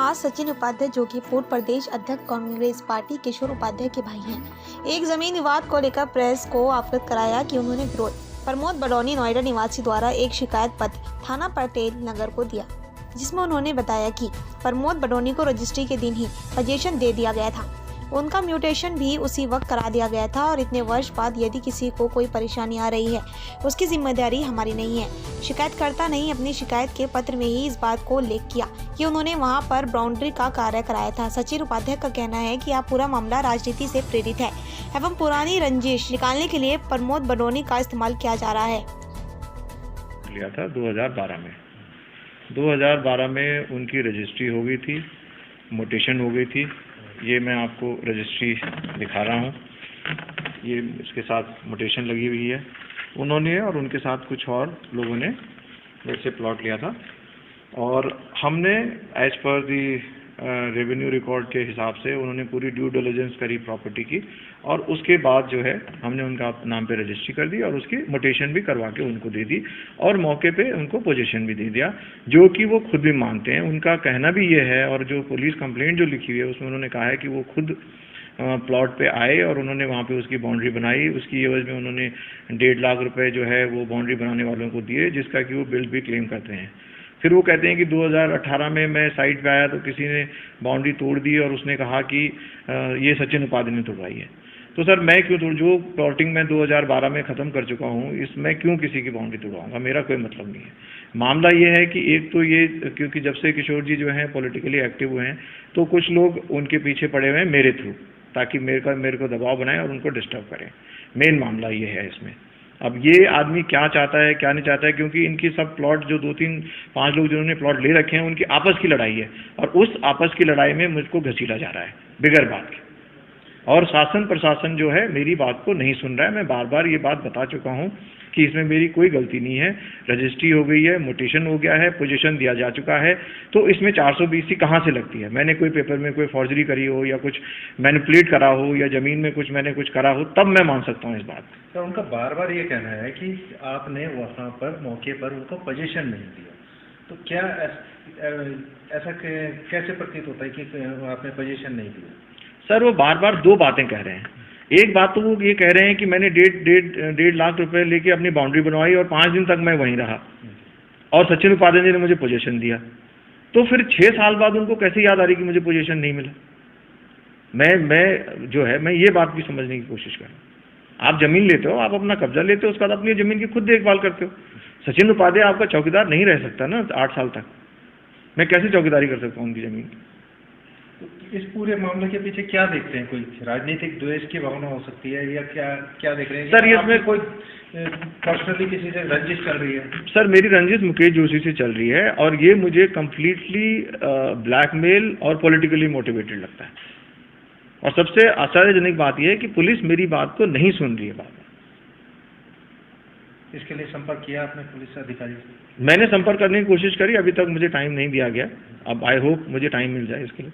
आज सचिन उपाध्याय, जो कि पूर्व प्रदेश अध्यक्ष कांग्रेस पार्टी किशोर उपाध्याय के भाई हैं, एक जमीन विवाद को लेकर प्रेस को अवगत कराया कि उन्होंने विरोध प्रमोद बडोनी नोएडा निवासी द्वारा एक शिकायत पत्र थाना पटेल नगर को दिया, जिसमें उन्होंने बताया कि प्रमोद बडोनी को रजिस्ट्री के दिन ही पोजीशन दे दिया गया था। उनका म्यूटेशन भी उसी वक्त करा दिया गया था और इतने वर्ष बाद यदि किसी को कोई परेशानी आ रही है, उसकी जिम्मेदारी हमारी नहीं है। शिकायतकर्ता ने अपनी शिकायत के पत्र में ही इस बात को उल्लेख किया कि उन्होंने वहां पर बाउंड्री का कार्य कराया था। सचिन उपाध्याय का कहना है कि यह पूरा मामला राजनीति से प्रेरित है एवं पुरानी रंजिश निकालने के लिए प्रमोद बडोनी का इस्तेमाल किया जा रहा है। लिया था 2012 में उनकी रजिस्ट्री हो गई थी, म्यूटेशन हो गई थी। ये मैं आपको रजिस्ट्री दिखा रहा हूँ। ये इसके साथ म्यूटेशन लगी हुई है। उन्होंने और उनके साथ कुछ और लोगों ने मेरे से प्लॉट लिया था और हमने एज पर दी रेवेन्यू रिकॉर्ड के हिसाब से उन्होंने पूरी ड्यू डिलिजेंस करी प्रॉपर्टी की और उसके बाद जो है हमने उनका नाम पे रजिस्ट्री कर दी और उसकी म्यूटेशन भी करवा के उनको दे दी और मौके पे उनको पोजीशन भी दे दिया, जो कि वो खुद भी मानते हैं। उनका कहना भी ये है और जो पुलिस कंप्लेंट जो लिखी हुई है उसमें उन्होंने कहा है कि वो खुद प्लॉट पे आए और उन्होंने वहाँ पे उसकी बाउंड्री बनाई। उसकी एवज में उन्होंने 1.5 लाख रुपए जो है वो बाउंड्री बनाने वालों को दिए, जिसका कि वो बिल भी क्लेम करते हैं। फिर वो कहते हैं कि 2018 में मैं साइट पे आया तो किसी ने बाउंड्री तोड़ दी और उसने कहा कि ये सचिन उपाध्याय ने तोड़वाई है। तो सर मैं क्यों तोड़, जो प्लॉटिंग मैं 2012 में ख़त्म कर चुका हूँ, इसमें क्यों किसी की बाउंड्री तोड़वाऊंगा? मेरा कोई मतलब नहीं है। मामला ये है कि एक तो ये, क्योंकि जब से किशोर जी जो हैं पॉलिटिकली एक्टिव हुए हैं तो कुछ लोग उनके पीछे पड़े हुए हैं मेरे थ्रू, ताकि मेरे को दबाव बनाएं और उनको डिस्टर्ब करें। मेन मामला ये है इसमें। अब ये आदमी क्या चाहता है क्या नहीं चाहता है, क्योंकि इनकी सब प्लॉट जो 2-3-5 लोग जिन्होंने प्लॉट ले रखे हैं उनकी आपस की लड़ाई है और उस आपस की लड़ाई में मुझको घसीटा जा रहा है बिगर बात के। और शासन प्रशासन जो है मेरी बात को नहीं सुन रहा है। मैं बार बार ये बात बता चुका हूँ कि इसमें मेरी कोई गलती नहीं है। रजिस्ट्री हो गई है, म्यूटेशन हो गया है, पोजीशन दिया जा चुका है, तो इसमें 420C कहाँ से लगती है? मैंने कोई पेपर में कोई फॉर्जरी करी हो या कुछ मैनिपुलेट करा हो या ज़मीन में कुछ मैंने कुछ करा हो, तब मैं मान सकता हूँ इस बात। सर उनका बार बार ये कहना है कि आपने वहाँ पर मौके पर उनको पोजीशन नहीं दिया, तो क्या ऐसा कैसे प्रतीत होता है कि आपने पोजीशन नहीं दिया? सर वो बार बार दो बातें कह रहे हैं। एक बात तो वो ये कह रहे हैं कि मैंने 1.5 लाख रुपए लेके अपनी बाउंड्री बनवाई और 5 दिन तक मैं वहीं रहा और सचिन उपाध्याय जी ने मुझे पोजीशन दिया। तो फिर 6 साल बाद उनको कैसे याद आ रही कि मुझे पोजीशन नहीं मिला? मैं ये बात भी समझने की कोशिश कर रहा हूँ। आप जमीन लेते हो, आप अपना कब्जा लेते हो, उसके बाद अपनी जमीन की खुद देखभाल करते हो। सचिन उपाध्याय आपका चौकीदार नहीं रह सकता ना 8 साल तक। मैं कैसे चौकीदारी कर सकता हूँ उनकी जमीन की? तो इस पूरे मामले के पीछे क्या देखते हैं? कोई राजनीतिक द्वेष की भावना हो सकती है या क्या देख रहे हैं सर? इसमें कोई पर्सनली किसी से रंजिश चल रही है? सर मेरी रंजिश मुकेश जोशी से चल रही है और ये मुझे कम्प्लीटली ब्लैकमेल और पॉलिटिकली मोटिवेटेड लगता है। और सबसे आश्चर्यजनक बात यह है कि पुलिस मेरी बात को नहीं सुन रही है। बात इसके लिए संपर्क किया आपने पुलिस अधिकारी से? मैंने संपर्क करने की कोशिश करी, अभी तक मुझे टाइम नहीं दिया गया। अब आई होप मुझे टाइम मिल जाए इसके लिए।